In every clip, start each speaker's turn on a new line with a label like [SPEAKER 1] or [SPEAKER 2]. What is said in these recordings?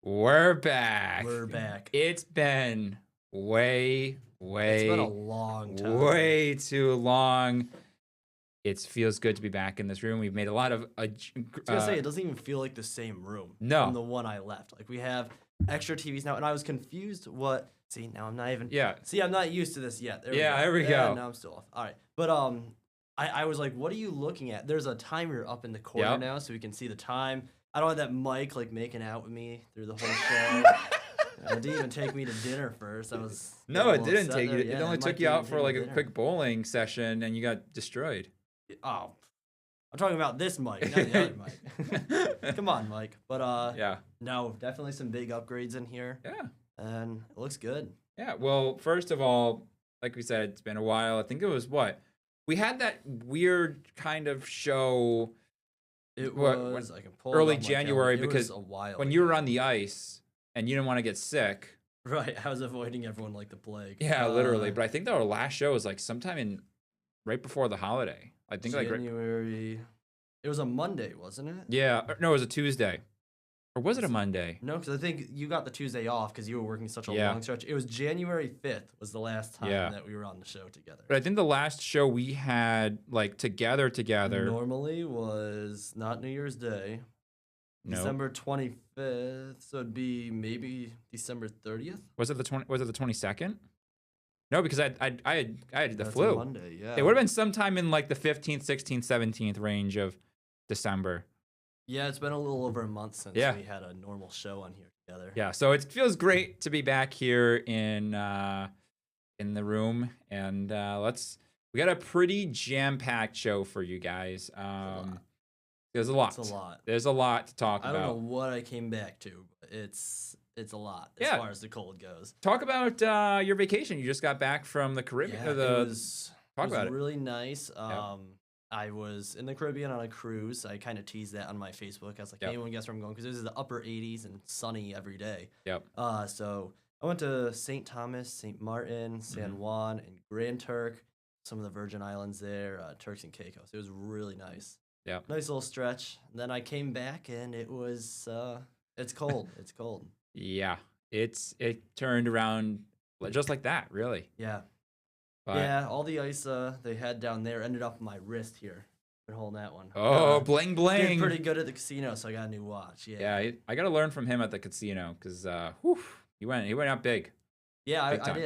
[SPEAKER 1] We're back.
[SPEAKER 2] We're back.
[SPEAKER 1] It's been way
[SPEAKER 2] It's been a long time.
[SPEAKER 1] way too long. It feels good to be back in this room. We've made a lot of.
[SPEAKER 2] I was gonna say, it doesn't even feel like the same room
[SPEAKER 1] No.
[SPEAKER 2] from the one I left. Like, we have extra TVs now, and I was confused what. See, now I'm not even.
[SPEAKER 1] Yeah.
[SPEAKER 2] See, I'm not used to this yet. There
[SPEAKER 1] we go.
[SPEAKER 2] Now I'm still off. All right, but I was like, what are you looking at? There's a timer up in the corner now, so we can see the time. I don't have that mic like making out with me through the whole show. It didn't even take me to dinner first. I was
[SPEAKER 1] No, it didn't take you.
[SPEAKER 2] Yeah,
[SPEAKER 1] it only took you out for like a quick bowling session, and you got destroyed.
[SPEAKER 2] Oh, I'm talking about this mic, not the other mic. Come on, Mike. But
[SPEAKER 1] Yeah.
[SPEAKER 2] no, definitely some big upgrades in here.
[SPEAKER 1] Yeah.
[SPEAKER 2] And it looks good.
[SPEAKER 1] Yeah. Well, first of all, like we said, it's been a while. I think it was what? We had that weird kind of show.
[SPEAKER 2] It was I can pull
[SPEAKER 1] early
[SPEAKER 2] it up on my
[SPEAKER 1] January
[SPEAKER 2] calendar. It
[SPEAKER 1] because
[SPEAKER 2] was a while
[SPEAKER 1] when
[SPEAKER 2] ago.
[SPEAKER 1] you were on the ice and you didn't want to get sick.
[SPEAKER 2] Right, I was avoiding everyone like the plague.
[SPEAKER 1] Yeah, literally. But I think that our last show was like sometime right before the holiday. I think
[SPEAKER 2] January. It was a Monday, wasn't it?
[SPEAKER 1] Yeah. No, it was a Tuesday. Or was it a Monday?
[SPEAKER 2] No, because I think you got the Tuesday off because you were working such a
[SPEAKER 1] Yeah.
[SPEAKER 2] long stretch. It was January 5th was the last time that we were on the show together.
[SPEAKER 1] But I think the last show we had like together.
[SPEAKER 2] Normally was not New Year's Day.
[SPEAKER 1] No.
[SPEAKER 2] December 25th, so it'd be maybe December 30th.
[SPEAKER 1] Was it the 22nd? No, because I had the
[SPEAKER 2] That's
[SPEAKER 1] flu.
[SPEAKER 2] A Monday, yeah.
[SPEAKER 1] It would have been sometime in like the 15th, 16th, 17th range of December.
[SPEAKER 2] Yeah, it's been a little over a month since we had a normal show on here together.
[SPEAKER 1] Yeah, so it feels great to be back here in the room, and we got a pretty jam-packed show for you guys. There's a lot.
[SPEAKER 2] It's a lot.
[SPEAKER 1] There's a lot to talk about.
[SPEAKER 2] I don't know what I came back to, but it's a lot as far as the cold goes.
[SPEAKER 1] Talk about your vacation. You just got back from the Caribbean.
[SPEAKER 2] Yeah, it was
[SPEAKER 1] it.
[SPEAKER 2] Really nice. I was in the Caribbean on a cruise. I kind of teased that on my Facebook. I was like, hey, anyone guess where I'm going? Because this is the upper 80s and sunny every day.
[SPEAKER 1] Yep.
[SPEAKER 2] So I went to St. Thomas, St. Martin, San Juan, and Grand Turk. Some of the Virgin Islands there, Turks and Caicos. It was really nice.
[SPEAKER 1] Yeah.
[SPEAKER 2] Nice little stretch. And then I came back and it was it's cold. It's cold.
[SPEAKER 1] Yeah. It turned around just like that, really.
[SPEAKER 2] Yeah.
[SPEAKER 1] But
[SPEAKER 2] yeah, all the ice they had down there ended up on my wrist here. Been holding that one.
[SPEAKER 1] Oh, bling bling.
[SPEAKER 2] Did pretty good at the casino, so I got a new watch. Yeah.
[SPEAKER 1] Yeah, I got to learn from him at the casino because he went out big.
[SPEAKER 2] Yeah,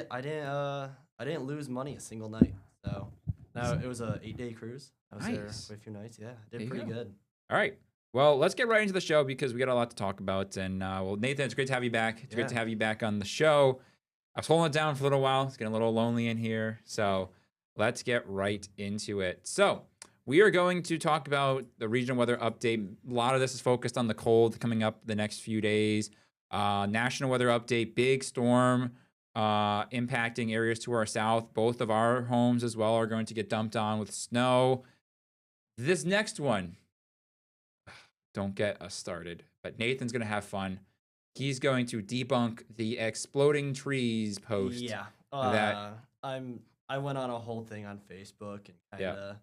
[SPEAKER 2] I didn't lose money a single night. So now it was a 8-day cruise. I was there for a few nights. Yeah, I did pretty good.
[SPEAKER 1] All right. Well, let's get right into the show because we got a lot to talk about. And well, Nathan, it's great to have you back. It's great to have you back on the show. I was holding it down for a little while. It's getting a little lonely in here. So let's get right into it. So we are going to talk about the regional weather update. A lot of this is focused on the cold coming up the next few days. National weather update, big storm impacting areas to our south. Both of our homes as well are going to get dumped on with snow. This next one, don't get us started, but Nathan's going to have fun. He's going to debunk the exploding trees post.
[SPEAKER 2] Yeah. I went on a whole thing on Facebook and kind of,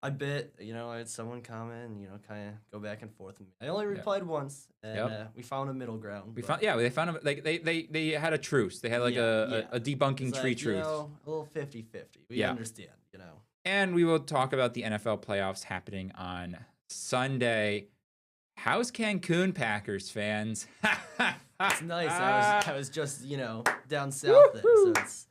[SPEAKER 2] I had someone comment and, kind of go back and forth with me. I only replied once and we found a middle ground.
[SPEAKER 1] They found like they had a truce. They had like a debunking tree truce.
[SPEAKER 2] A little 50-50. We understand,
[SPEAKER 1] And we will talk about the NFL playoffs happening on Sunday. How's Cancun, Packers fans?
[SPEAKER 2] It's nice. I was just, down south there. So it's,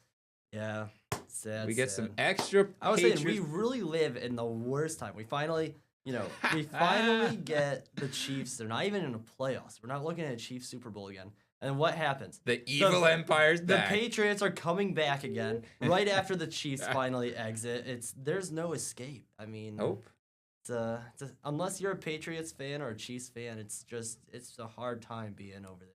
[SPEAKER 2] sad.
[SPEAKER 1] We get some extra
[SPEAKER 2] I was saying, we really live in the worst time. We finally, get the Chiefs. They're not even in the playoffs. We're not looking at a Chiefs Super Bowl again. And what happens?
[SPEAKER 1] The evil empire's back.
[SPEAKER 2] The Patriots are coming back again right after the Chiefs finally exit. There's no escape. I mean,
[SPEAKER 1] nope.
[SPEAKER 2] Unless you're a Patriots fan or a Chiefs fan, it's a hard time being over there.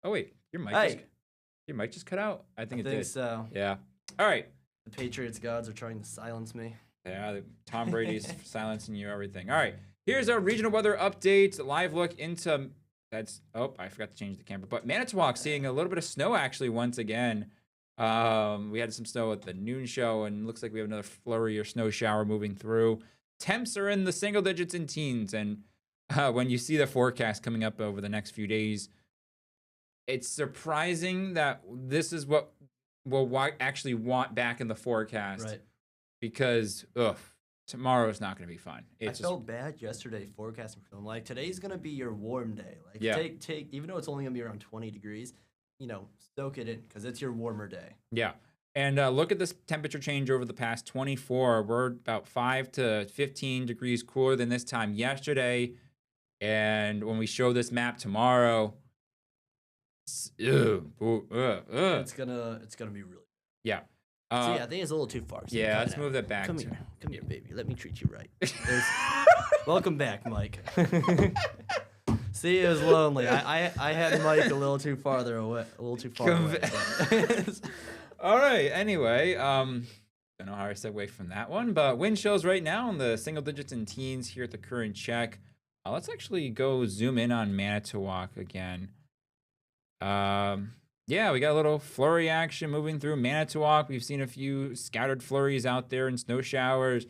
[SPEAKER 1] Oh wait, your mic just cut out. I think
[SPEAKER 2] so.
[SPEAKER 1] Yeah. All right.
[SPEAKER 2] The Patriots gods are trying to silence me.
[SPEAKER 1] Yeah, Tom Brady's silencing you. Everything. All right. Here's our regional weather update. Live look into I forgot to change the camera. But Manitowoc seeing a little bit of snow actually once again. We had some snow at the noon show, and looks like we have another flurry or snow shower moving through. Temps are in the single digits and teens, and when you see the forecast coming up over the next few days, it's surprising that this is what we'll actually want back in the forecast.
[SPEAKER 2] Right.
[SPEAKER 1] Because, tomorrow's not going to be fun.
[SPEAKER 2] I felt bad yesterday forecasting for them. Like, today's going to be your warm day. Like,
[SPEAKER 1] Yeah.
[SPEAKER 2] take even though it's only going to be around 20 degrees, soak it in because it's your warmer day.
[SPEAKER 1] Yeah. And look at this temperature change over the past 24. We're about 5 to 15 degrees cooler than this time yesterday. And when we show this map tomorrow,
[SPEAKER 2] It's gonna be really.
[SPEAKER 1] Yeah.
[SPEAKER 2] See, I think it's a little too far. So
[SPEAKER 1] Yeah, let's move that back.
[SPEAKER 2] Come here, baby. Let me treat you right. Welcome back, Mike. See, it was lonely. I had Mike a little too farther away, a little too far away.
[SPEAKER 1] All right. Anyway, don't know how I segue from that one, but wind chills right now in the single digits and teens here at the current check. Let's actually go zoom in on Manitowoc again. Yeah, we got a little flurry action moving through Manitowoc. We've seen a few scattered flurries out there and snow showers.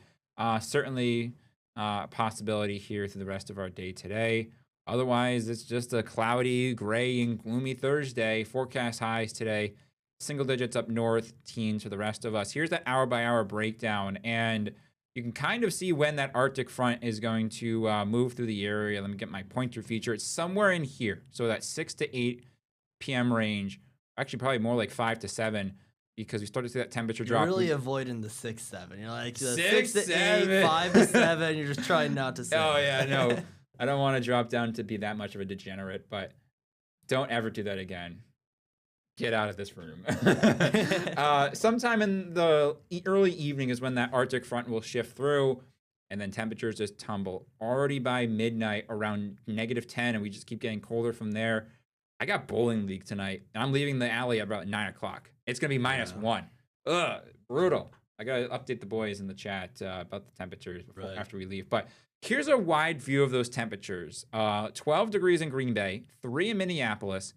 [SPEAKER 1] Certainly a possibility here through the rest of our day today. Otherwise, it's just a cloudy, gray, and gloomy Thursday. Forecast highs today. Single digits up north, teens for the rest of us. Here's that hour-by-hour breakdown, and you can kind of see when that Arctic front is going to move through the area. Let me get my pointer feature. It's somewhere in here. So that 6 to 8 p.m. range. Actually, probably more like 5 to 7 because we started to see that temperature drop.
[SPEAKER 2] You're really avoiding the 6, 7. You're like the
[SPEAKER 1] 6
[SPEAKER 2] to
[SPEAKER 1] 7.
[SPEAKER 2] 8, 5 to 7. You're just trying not to say.
[SPEAKER 1] Oh, yeah, no. I don't want to drop down to be that much of a degenerate, but don't ever do that again. Get out of this room. Sometime in the early evening is when that Arctic front will shift through, and then temperatures just tumble. Already by midnight, around -10, and we just keep getting colder from there. I got bowling league tonight, and I'm leaving the alley at about 9 o'clock. It's going to be -1. Ugh, brutal. I got to update the boys in the chat about the temperatures after we leave. But here's a wide view of those temperatures. 12 degrees in Green Bay, 3 in Minneapolis.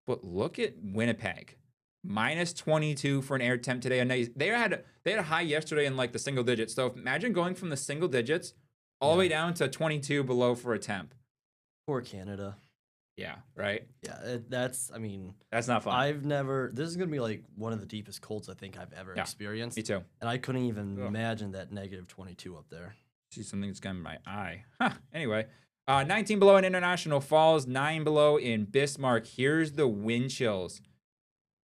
[SPEAKER 1] But look at Winnipeg, -22 for an air temp today. And they had a high yesterday in like the single digits. So imagine going from the single digits all the way down to 22 below for a temp.
[SPEAKER 2] Poor Canada.
[SPEAKER 1] Yeah, right?
[SPEAKER 2] Yeah, that's
[SPEAKER 1] not fun.
[SPEAKER 2] This is going to be like one of the deepest colds I think I've ever experienced.
[SPEAKER 1] Me too.
[SPEAKER 2] And I couldn't even imagine that -22 up there.
[SPEAKER 1] See something that's got in my eye. Anyway, 19 below in International Falls, 9 below in Bismarck. Here's the wind chills.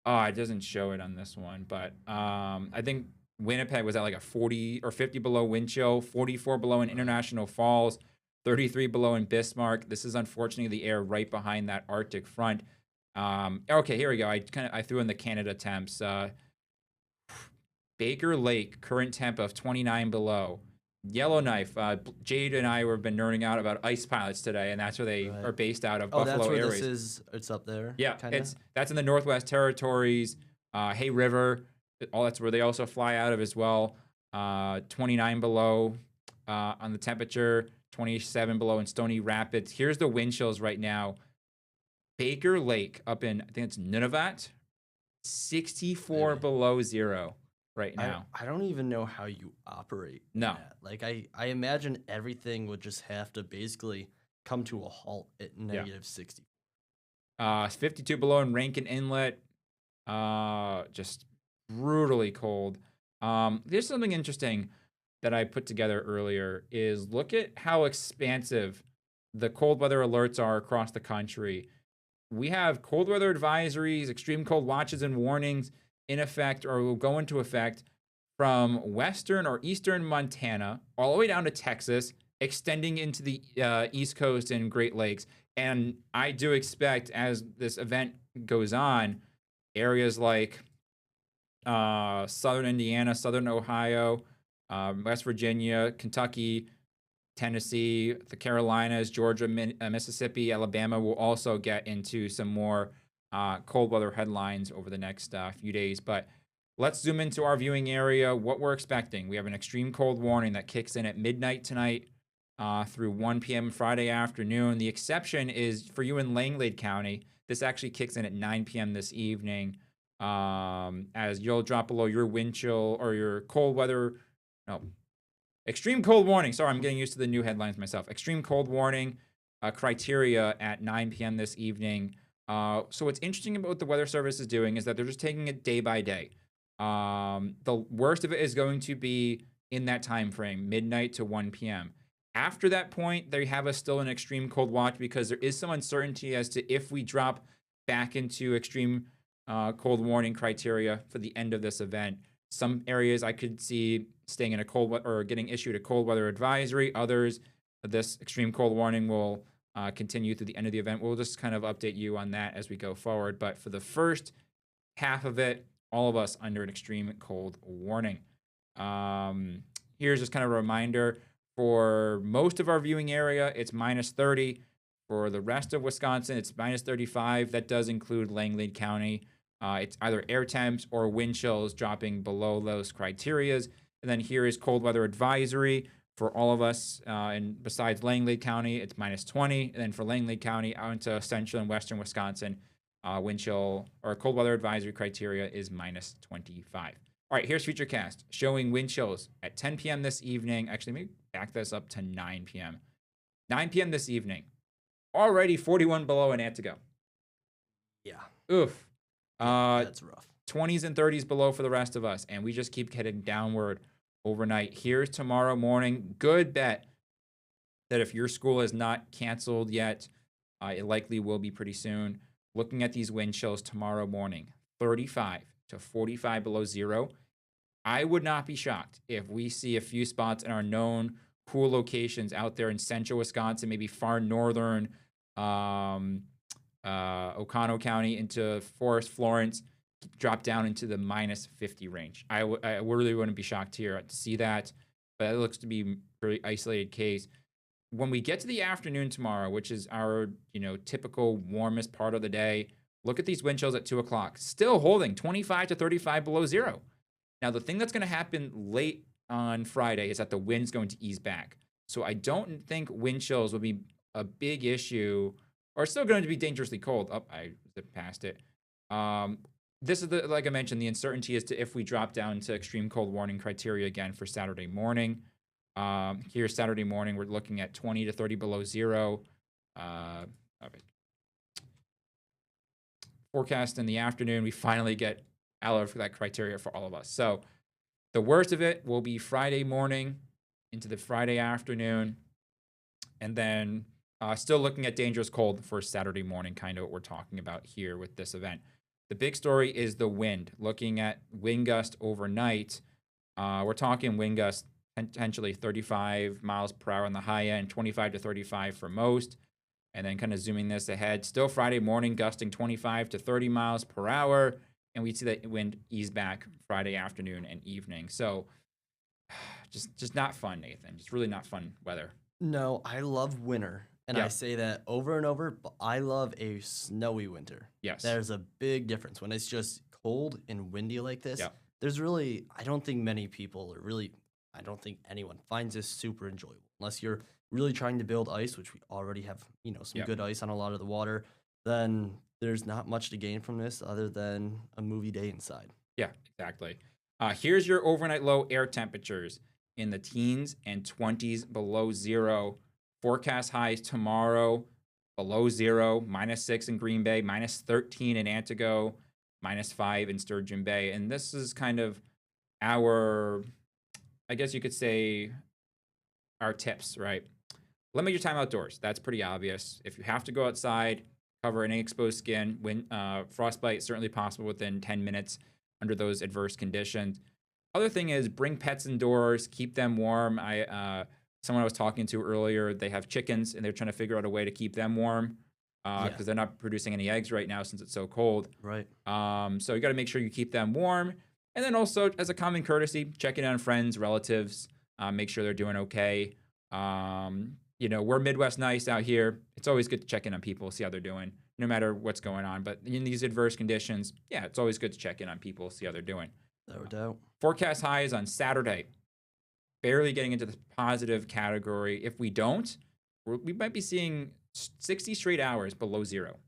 [SPEAKER 1] Oh, it doesn't show it on this one, but I think Winnipeg was at like a 40 or 50 below wind chill, 44 below in International Falls, 33 below in Bismarck. This is unfortunately the air right behind that Arctic front. Okay, here we go. I threw in the Canada temps. Baker Lake, current temp of 29 below. Yellowknife. Jade and I have been nerding out about ice pilots today, and that's where they are based out of. Buffalo
[SPEAKER 2] that's where
[SPEAKER 1] Airways.
[SPEAKER 2] this is. It's up there.
[SPEAKER 1] Yeah,
[SPEAKER 2] kinda?
[SPEAKER 1] That's in the Northwest Territories. Hay River. That's where they also fly out of as well. 29 below on the temperature. 27 below in Stony Rapids. Here's the wind chills right now. Baker Lake up in, I think it's Nunavut, 64 below zero right now.
[SPEAKER 2] I don't even know how you operate.
[SPEAKER 1] No.
[SPEAKER 2] That. Like, I imagine everything would just have to basically come to a halt at -60.
[SPEAKER 1] 52 below in Rankin Inlet. Just brutally cold. There's something interesting that I put together earlier is look at how expansive the cold weather alerts are across the country. We have cold weather advisories, extreme cold watches and warnings in effect or will go into effect from western or eastern Montana all the way down to Texas, extending into the East Coast and Great Lakes. And I do expect as this event goes on, areas like southern Indiana, southern Ohio, West Virginia, Kentucky, Tennessee, the Carolinas, Georgia, Mississippi, Alabama will also get into some more cold weather headlines over the next few days. But let's zoom into our viewing area, what we're expecting. We have an extreme cold warning that kicks in at midnight tonight through 1 p.m. Friday afternoon. The exception is for you in Langlade County. This actually kicks in at 9 p.m. this evening as you'll drop below your wind chill or your cold weather. No, extreme cold warning. Sorry, I'm getting used to the new headlines myself. Extreme cold warning criteria at 9 p.m. this evening. So what's interesting about what the Weather Service is doing is that they're just taking it day by day. The worst of it is going to be in that time frame, midnight to 1 p.m. After that point, they have us still in extreme cold watch because there is some uncertainty as to if we drop back into extreme cold warning criteria for the end of this event. Some areas I could see staying in a cold or getting issued a cold weather advisory. Others, this extreme cold warning will continue through the end of the event. We'll just kind of update you on that as we go forward. But for the first half of it, all of us under an extreme cold warning. Here's just kind of a reminder for most of our viewing area, it's minus 30. For the rest of Wisconsin, it's minus 35. That does include Langley County. It's either air temps or wind chills dropping below those criterias. And then here is cold weather advisory for all of us. And besides Langley County, it's minus 20. And then for Langley County out into central and western Wisconsin, wind chill or cold weather advisory criteria is minus 25. All right, here's Futurecast showing wind chills at 10 p.m. this evening. Actually, let me back this up to 9 p.m. 9 p.m. this evening. Already 41 below and Antigo.
[SPEAKER 2] Yeah.
[SPEAKER 1] Oof.
[SPEAKER 2] That's rough.
[SPEAKER 1] 20s and 30s below for the rest of us, and we just keep heading downward overnight. Here's tomorrow morning. Good bet that if your school is not canceled yet, it likely will be pretty soon. Looking at these wind chills tomorrow morning, 35 to 45 below zero. I would not be shocked if we see a few spots in our known cool locations out there in central Wisconsin, maybe far northern Oconto County into Forest, Florence, drop down into the minus 50 range. I really wouldn't be shocked here to see that, but it looks to be a very isolated case. When we get to the afternoon tomorrow, which is our typical warmest part of the day, look at these wind chills at 2 o'clock, still holding 25 to 35 below zero. Now, the thing that's going to happen late on Friday is that the wind's going to ease back. So I don't think wind chills will be a big issue, or it's still going to be dangerously cold. Oh, I zipped past it. This is like I mentioned, the uncertainty as to if we drop down to extreme cold warning criteria again for Saturday morning. Here Saturday morning, we're looking at 20 to 30 below zero. Forecast in the afternoon, we finally get out of that criteria for all of us. So the worst of it will be Friday morning into the Friday afternoon, and then still looking at dangerous cold for Saturday morning, kind of what we're talking about here with this event. The big story is the wind. Looking at wind gust overnight, we're talking wind gust potentially 35 miles per hour on the high end, 25 to 35 for most. And then kind of zooming this ahead, still Friday morning gusting 25 to 30 miles per hour. And we see that wind ease back Friday afternoon and evening. So just not fun, Nathan. Just really not fun weather.
[SPEAKER 2] No, I love winter. And I say that over and over, but I love a snowy winter.
[SPEAKER 1] Yes.
[SPEAKER 2] There's a big difference. When it's just cold and windy like this, there's really, I don't think many people, I don't think anyone finds this super enjoyable. Unless you're really trying to build ice, which we already have, some good ice on a lot of the water, then there's not much to gain from this other than a movie day inside.
[SPEAKER 1] Yeah, exactly. Here's your overnight low air temperatures in the teens and 20s below zero. Forecast highs tomorrow below zero, -6 in Green Bay, -13 in Antigo, -5 in Sturgeon Bay. And this is kind of our, I guess you could say, our tips, right? Limit your time outdoors. That's pretty obvious. If you have to go outside, cover any exposed skin. Frostbite is certainly possible within 10 minutes under those adverse conditions. Other thing is bring pets indoors, keep them warm. Someone I was talking to earlier, they have chickens and they're trying to figure out a way to keep them warm because they're not producing any eggs right now since it's so cold.
[SPEAKER 2] Right.
[SPEAKER 1] So you got to make sure you keep them warm. And then also, as a common courtesy, check in on friends, relatives, make sure they're doing okay. We're Midwest nice out here. It's always good to check in on people, see how they're doing, no matter what's going on. But in these adverse conditions, it's always good to check in on people, see how they're doing.
[SPEAKER 2] No doubt.
[SPEAKER 1] Forecast highs on Saturday, barely getting into the positive category. If we don't, we might be seeing 60 straight hours below zero.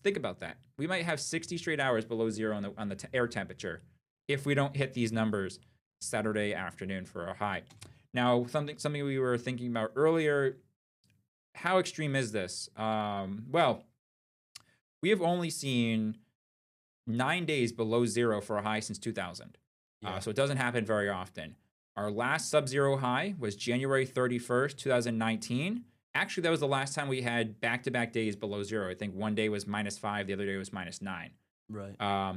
[SPEAKER 1] Think about that. We might have 60 straight hours below zero on the air temperature if we don't hit these numbers Saturday afternoon for a high. Now, something we were thinking about earlier, how extreme is this? Well, we have only seen 9 days below zero for a high since 2000.
[SPEAKER 2] Yeah.
[SPEAKER 1] So it doesn't happen very often. Our last sub-zero high was January 31st, 2019. Actually, that was the last time we had back-to-back days below zero. I think one day was -5, the other day was -9.
[SPEAKER 2] Right.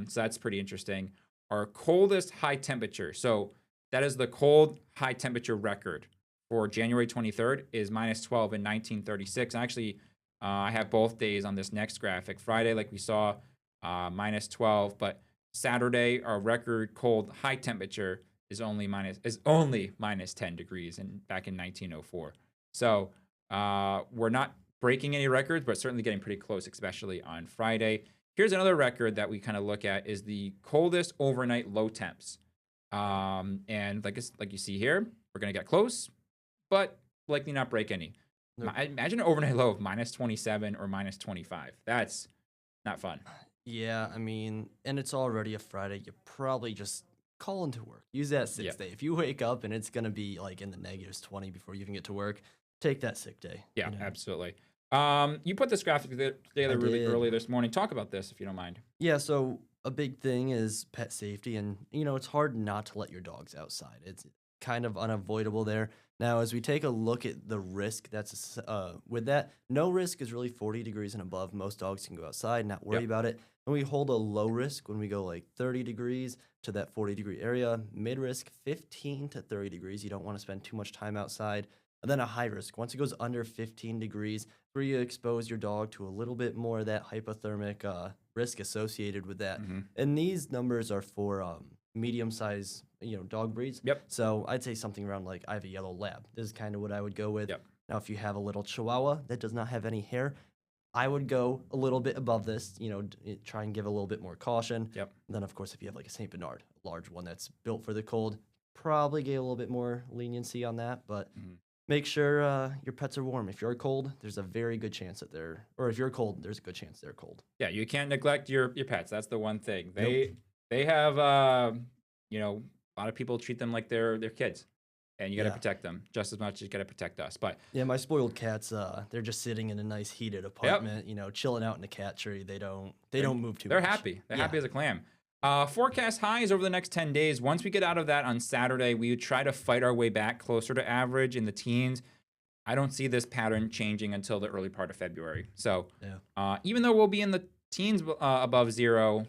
[SPEAKER 1] So that's pretty interesting. Our coldest high temperature. So that is the cold high temperature record for January 23rd is -12 in 1936. Actually, I have both days on this next graphic. Friday, like we saw, -12, but Saturday, our record cold high temperature is only -10 degrees, and back in 1904. So we're not breaking any records, but certainly getting pretty close, especially on Friday. Here's another record that we kind of look at is the coldest overnight low temps. And like you see here, we're gonna get close, but likely not break any.
[SPEAKER 2] Nope.
[SPEAKER 1] Imagine an overnight low of -27 or -25. That's not fun.
[SPEAKER 2] Yeah, I mean, and it's already a Friday. You probably just call into work. Use that sick day. If you wake up and it's gonna be like in the -20 before you even get to work, take that sick day.
[SPEAKER 1] Yeah, absolutely. You put this graphic together really early this morning. Talk about this if you don't mind.
[SPEAKER 2] Yeah, so a big thing is pet safety, and it's hard not to let your dogs outside. It's kind of unavoidable there. Now, as we take a look at the risk that's with that, no risk is really 40 degrees and above. Most dogs can go outside, not worry about it. And we hold a low risk when we go like 30 degrees to that 40-degree area. Mid risk, 15 to 30 degrees. You don't want to spend too much time outside. And then a high risk. Once it goes under 15 degrees, where you expose your dog to a little bit more of that hypothermic risk associated with that. And these numbers are for medium-sized, dog breeds. So I'd say something around like I have a yellow lab. This is kind of what I would go with. Now, if you have a little Chihuahua that does not have any hair, I would go a little bit above this. Try and give a little bit more caution. And then, of course, if you have like a Saint Bernard, a large one that's built for the cold, probably get a little bit more leniency on that, but. Make sure your pets are warm. If you're cold, there's a very good chance that if you're cold, there's a good chance they're cold.
[SPEAKER 1] Yeah, you can't neglect your pets. That's the one thing. They have a lot of people treat them like they're kids, and you got to protect them just as much as you got to protect us. But
[SPEAKER 2] yeah, my spoiled cats, they're just sitting in a nice heated apartment, chilling out in a cat tree. They don't move too much.
[SPEAKER 1] They're happy. They're happy as a clam. Forecast highs over the next 10 days. Once we get out of that on Saturday, we would try to fight our way back closer to average in the teens. I don't see this pattern changing until the early part of February. So even though we'll be in the teens above zero,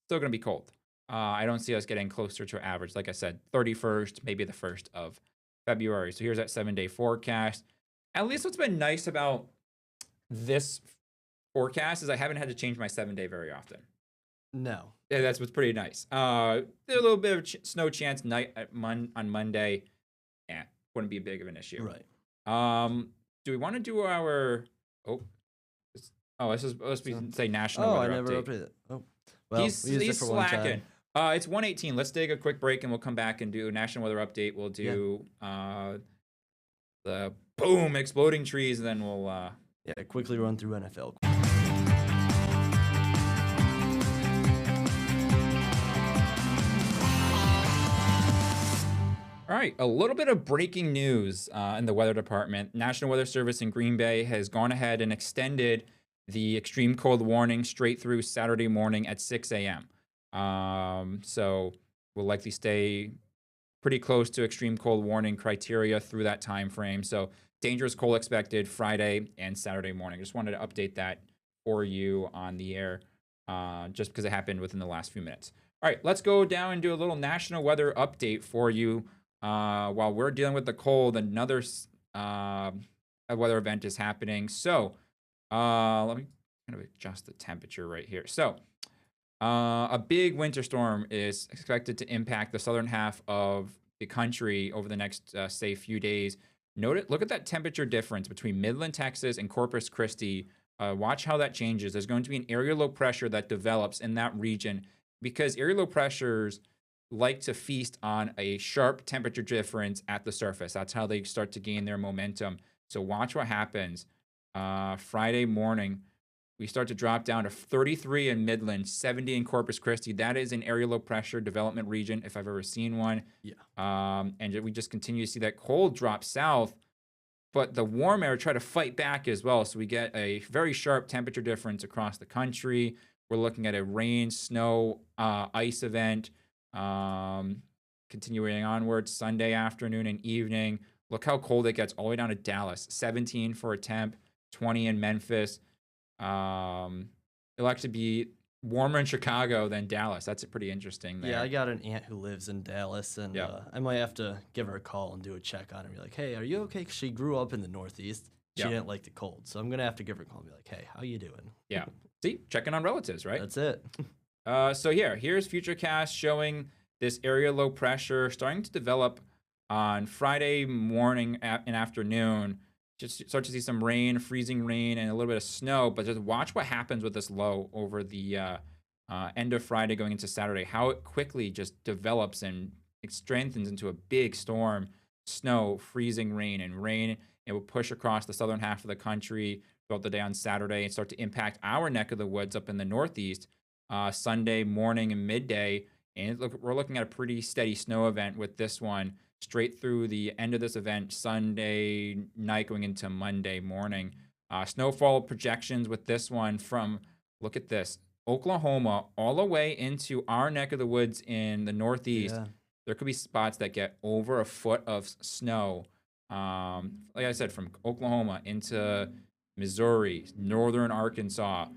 [SPEAKER 1] still going to be cold. I don't see us getting closer to average. Like I said, 31st, maybe the 1st of February. So here's that 7-day forecast. At least what's been nice about this forecast is I haven't had to change my 7-day very often.
[SPEAKER 2] No.
[SPEAKER 1] Yeah, that's what's pretty nice. There's a little bit of snow chance on Monday. Yeah, wouldn't be big of an issue.
[SPEAKER 2] Right.
[SPEAKER 1] Do we want to do our? Let's say national weather update.
[SPEAKER 2] I never updated it. Oh, well,
[SPEAKER 1] he's slacking. It's 1:18. Let's take a quick break and we'll come back and do a national weather update. We'll do the boom exploding trees, and then we'll
[SPEAKER 2] quickly run through NFL.
[SPEAKER 1] All right, a little bit of breaking news in the weather department. National Weather Service in Green Bay has gone ahead and extended the extreme cold warning straight through Saturday morning at 6 a.m. So we'll likely stay pretty close to extreme cold warning criteria through that time frame. So dangerous cold expected Friday and Saturday morning. Just wanted to update that for you on the air just because it happened within the last few minutes. All right, let's go down and do a little national weather update for you. While we're dealing with the cold, another weather event is happening. So let me kind of adjust the temperature right here. So a big winter storm is expected to impact the southern half of the country over the next, say, few days. Look at that temperature difference between Midland, Texas, and Corpus Christi. Watch how that changes. There's going to be an area low pressure that develops in that region because area low pressures like to feast on a sharp temperature difference at the surface. That's how they start to gain their momentum. So watch what happens. Friday morning, we start to drop down to 33 in Midland, 70 in Corpus Christi. That is an area low pressure development region if I've ever seen one. And we just continue to see that cold drop south but the warm air try to fight back as well. So we get a very sharp temperature difference across the country. We're looking at a rain, snow, ice event, continuing onwards Sunday afternoon and evening. Look how cold it gets all the way down to Dallas. 17 for a temp, 20 in Memphis. It'll actually be warmer in Chicago than Dallas. That's pretty interesting there.
[SPEAKER 2] Yeah, I got an aunt who lives in Dallas, and I might have to give her a call and do a check on her and be like, hey, are you okay? 'Cause she grew up in the Northeast. She didn't like the cold. So I'm going to have to give her a call and be like, hey, how you doing?
[SPEAKER 1] Yeah. See, checking on relatives, right?
[SPEAKER 2] That's it.
[SPEAKER 1] So here's Futurecast showing this area low pressure starting to develop on Friday morning and afternoon. Just start to see some rain, freezing rain, and a little bit of snow. But just watch what happens with this low over the end of Friday going into Saturday. How it quickly just develops and it strengthens into a big storm. Snow, freezing rain, and rain. It will push across the southern half of the country throughout the day on Saturday and start to impact our neck of the woods up in the Northeast Sunday morning and midday. And we're looking at a pretty steady snow event with this one straight through the end of this event Sunday night going into Monday morning. Snowfall projections with this one from, look at this, Oklahoma all the way into our neck of the woods in the Northeast.
[SPEAKER 2] Yeah.
[SPEAKER 1] There could be spots that get over a foot of snow. Like I said, from Oklahoma into Missouri, northern Arkansas,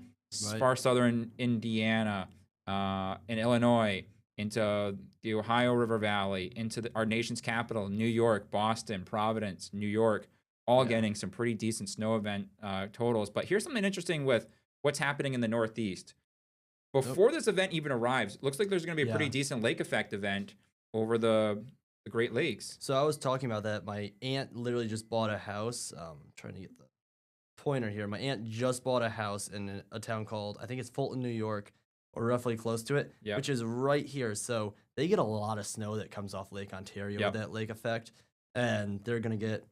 [SPEAKER 1] far southern Indiana, and Illinois, into the Ohio River Valley, into our nation's capital, New York, Boston, Providence, New York, all getting some pretty decent snow event totals. But here's something interesting with what's happening in the Northeast. Before this event even arrives, it looks like there's going to be a pretty decent lake effect event over the Great Lakes.
[SPEAKER 2] So I was talking about that. My aunt literally just bought a house. Trying to get the pointer here. My aunt just bought a house in a town called, I think it's Fulton, New York, or roughly close to it, which is right here. So they get a lot of snow that comes off Lake Ontario with that lake effect. And they're going to get,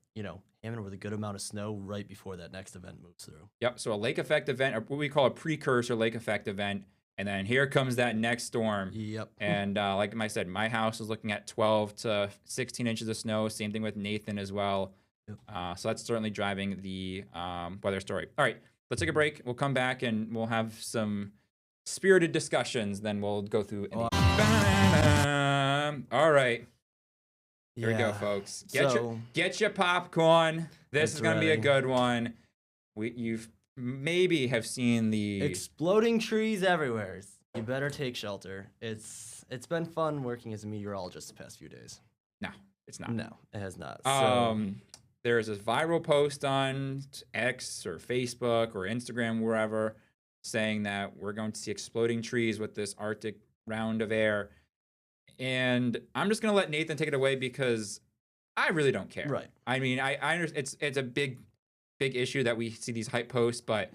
[SPEAKER 2] hammered with a good amount of snow right before that next event moves through.
[SPEAKER 1] Yep. So a lake effect event, or what we call a precursor lake effect event. And then here comes that next storm.
[SPEAKER 2] Yep.
[SPEAKER 1] And like I said, my house is looking at 12 to 16 inches of snow. Same thing with Nathan as well. Yep. So that's certainly driving the weather story. All right, let's take a break. We'll come back and we'll have some spirited discussions. Then we'll go through. All right. Here we go, folks. Get your popcorn. This is going to be a good one. You've maybe have seen the
[SPEAKER 2] exploding trees everywhere. You better take shelter. It's been fun working as a meteorologist the past few days.
[SPEAKER 1] No, it's not.
[SPEAKER 2] No, it has not.
[SPEAKER 1] There's this viral post on X or Facebook or Instagram, wherever, saying that we're going to see exploding trees with this Arctic round of air. And I'm just going to let Nathan take it away because I really don't care.
[SPEAKER 2] Right.
[SPEAKER 1] I mean, I understand it's a big issue that we see these hype posts, but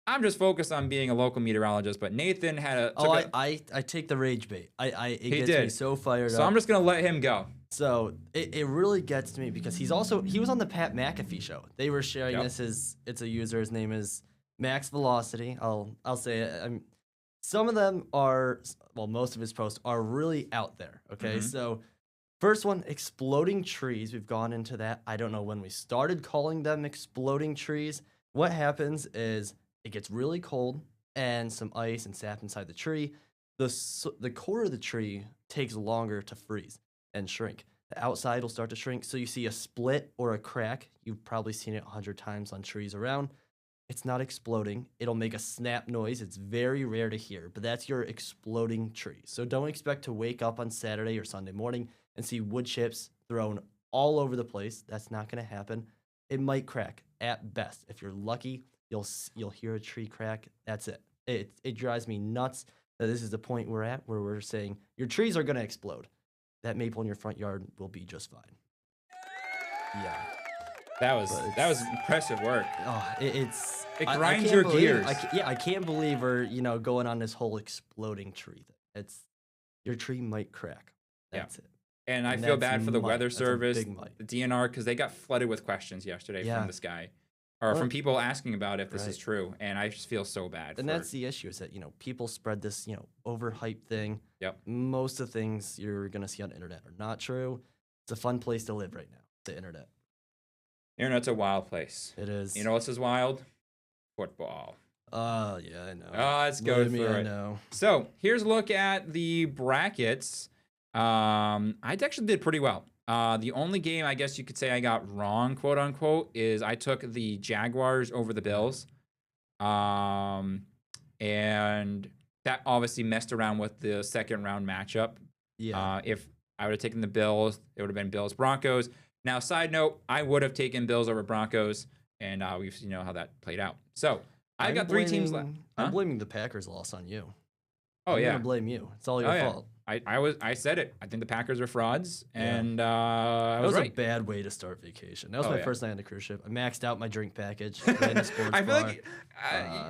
[SPEAKER 1] I'm just focused on being a local meteorologist. But Nathan had
[SPEAKER 2] I take the rage bait. It gets me so fired up.
[SPEAKER 1] So I'm just gonna let him go.
[SPEAKER 2] So it really gets to me because he was on the Pat McAfee show. They were sharing this it's a user. His name is Max Velocity. I'll say it. Some of them are, most of his posts are really out there. Okay, so. First one, exploding trees. We've gone into that. I don't know when we started calling them exploding trees. What happens is it gets really cold and some ice and sap inside the tree. The core of the tree takes longer to freeze and shrink. The outside will start to shrink. So you see a split or a crack. You've probably seen it 100 times on trees around. It's not exploding. It'll make a snap noise. It's very rare to hear, but that's your exploding tree. So don't expect to wake up on Saturday or Sunday morning and see wood chips thrown all over the place. That's not going to happen. It might crack at best. If you're lucky, you'll hear a tree crack. That's it. It drives me nuts that this is the point we're at where we're saying your trees are going to explode. That maple in your front yard will be just fine. Yeah.
[SPEAKER 1] That was impressive work.
[SPEAKER 2] Oh, it
[SPEAKER 1] grinds your gears.
[SPEAKER 2] I can't believe we're going on this whole exploding tree thing. Your tree might crack. That's it.
[SPEAKER 1] And I feel bad for the weather service, the DNR, because they got flooded with questions yesterday from this guy, or from people asking about if this is true. And I just feel so bad.
[SPEAKER 2] And that's the issue, is that people spread this overhyped thing.
[SPEAKER 1] Yep.
[SPEAKER 2] Most of the things you're gonna see on the internet are not true. It's a fun place to live right now, the internet.
[SPEAKER 1] Internet's a wild place.
[SPEAKER 2] It is.
[SPEAKER 1] You know what's as wild? Football.
[SPEAKER 2] Yeah, I know.
[SPEAKER 1] Let's go for it.
[SPEAKER 2] I know.
[SPEAKER 1] So here's a look at the brackets. I actually did pretty well. The only game I guess you could say I got wrong, quote unquote, is I took the Jaguars over the Bills. And that obviously messed around with the second round matchup.
[SPEAKER 2] Yeah.
[SPEAKER 1] If I would have taken the Bills, it would have been Bills Broncos. Now, side note, I would have taken Bills over Broncos, and we've seen how that played out. So I got 3 teams left. Huh?
[SPEAKER 2] I'm blaming the Packers' loss on you.
[SPEAKER 1] Oh,
[SPEAKER 2] I'm
[SPEAKER 1] yeah.
[SPEAKER 2] gonna blame you. It's all your fault.
[SPEAKER 1] I said it. I think the Packers are frauds, and I
[SPEAKER 2] That
[SPEAKER 1] was
[SPEAKER 2] was
[SPEAKER 1] right.
[SPEAKER 2] a bad way to start vacation. That was my first night on the cruise ship. I maxed out my drink package.
[SPEAKER 1] I feel like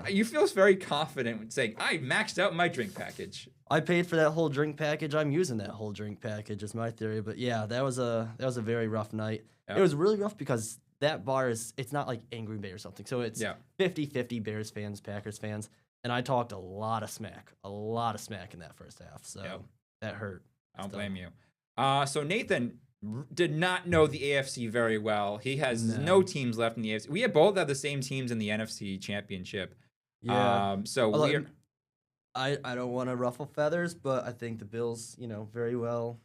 [SPEAKER 1] you feel very confident when saying I maxed out my drink package.
[SPEAKER 2] I paid for that whole drink package. I'm using that whole drink package is my theory. But yeah, that was a very rough night. Yep. It was really rough because that bar it's not like Angry Bay or something. So it's 50-50 Bears fans, Packers fans. And I talked a lot of smack in that first half. So that hurt.
[SPEAKER 1] I don't blame you. So Nathan did not know the AFC very well. He has no teams left in the AFC. We both have the same teams in the NFC Championship.
[SPEAKER 2] Yeah.
[SPEAKER 1] So we're...
[SPEAKER 2] I don't want to ruffle feathers, but I think the Bills, very well,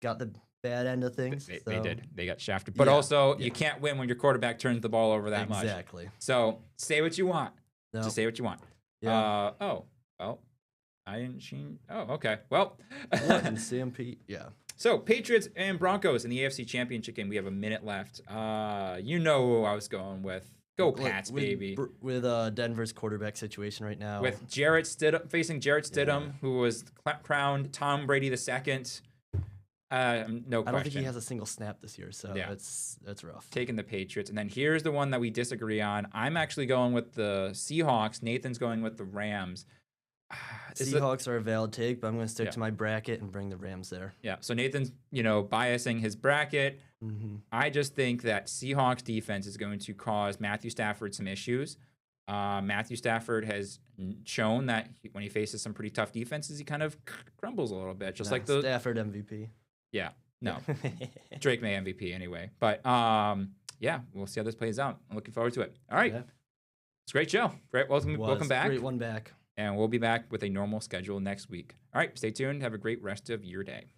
[SPEAKER 2] got the bad end of things.
[SPEAKER 1] They did. They got shafted. But also, you can't win when your quarterback turns the ball over that much.
[SPEAKER 2] Exactly.
[SPEAKER 1] So say what you want.
[SPEAKER 2] No.
[SPEAKER 1] Just say what you want.
[SPEAKER 2] Yeah.
[SPEAKER 1] I didn't change. Oh, okay. Well.
[SPEAKER 2] What in CMP? Yeah.
[SPEAKER 1] So Patriots and Broncos in the AFC Championship game. We have a minute left. You know who I was going with. Go Pats, baby.
[SPEAKER 2] With Denver's quarterback situation right now.
[SPEAKER 1] With Jarrett Stidham facing Jarrett Stidham, who was crowned Tom Brady II. No question.
[SPEAKER 2] I don't think he has a single snap this year, so that's rough.
[SPEAKER 1] Taking the Patriots. And then here's the one that we disagree on. I'm actually going with the Seahawks. Nathan's going with the Rams.
[SPEAKER 2] Seahawks are a valid take, but I'm going to stick to my bracket and bring the Rams there.
[SPEAKER 1] Yeah, so Nathan's, biasing his bracket.
[SPEAKER 2] Mm-hmm.
[SPEAKER 1] I just think that Seahawks defense is going to cause Matthew Stafford some issues. Matthew Stafford has shown that when he faces some pretty tough defenses, he kind of crumbles a little bit, just like the
[SPEAKER 2] Stafford MVP.
[SPEAKER 1] Yeah, no, Drake May MVP anyway. But we'll see how this plays out. I'm looking forward to it. All right, it's a great show. Great, welcome back.
[SPEAKER 2] Great one back.
[SPEAKER 1] And we'll be back with a normal schedule next week. All right, stay tuned. Have a great rest of your day.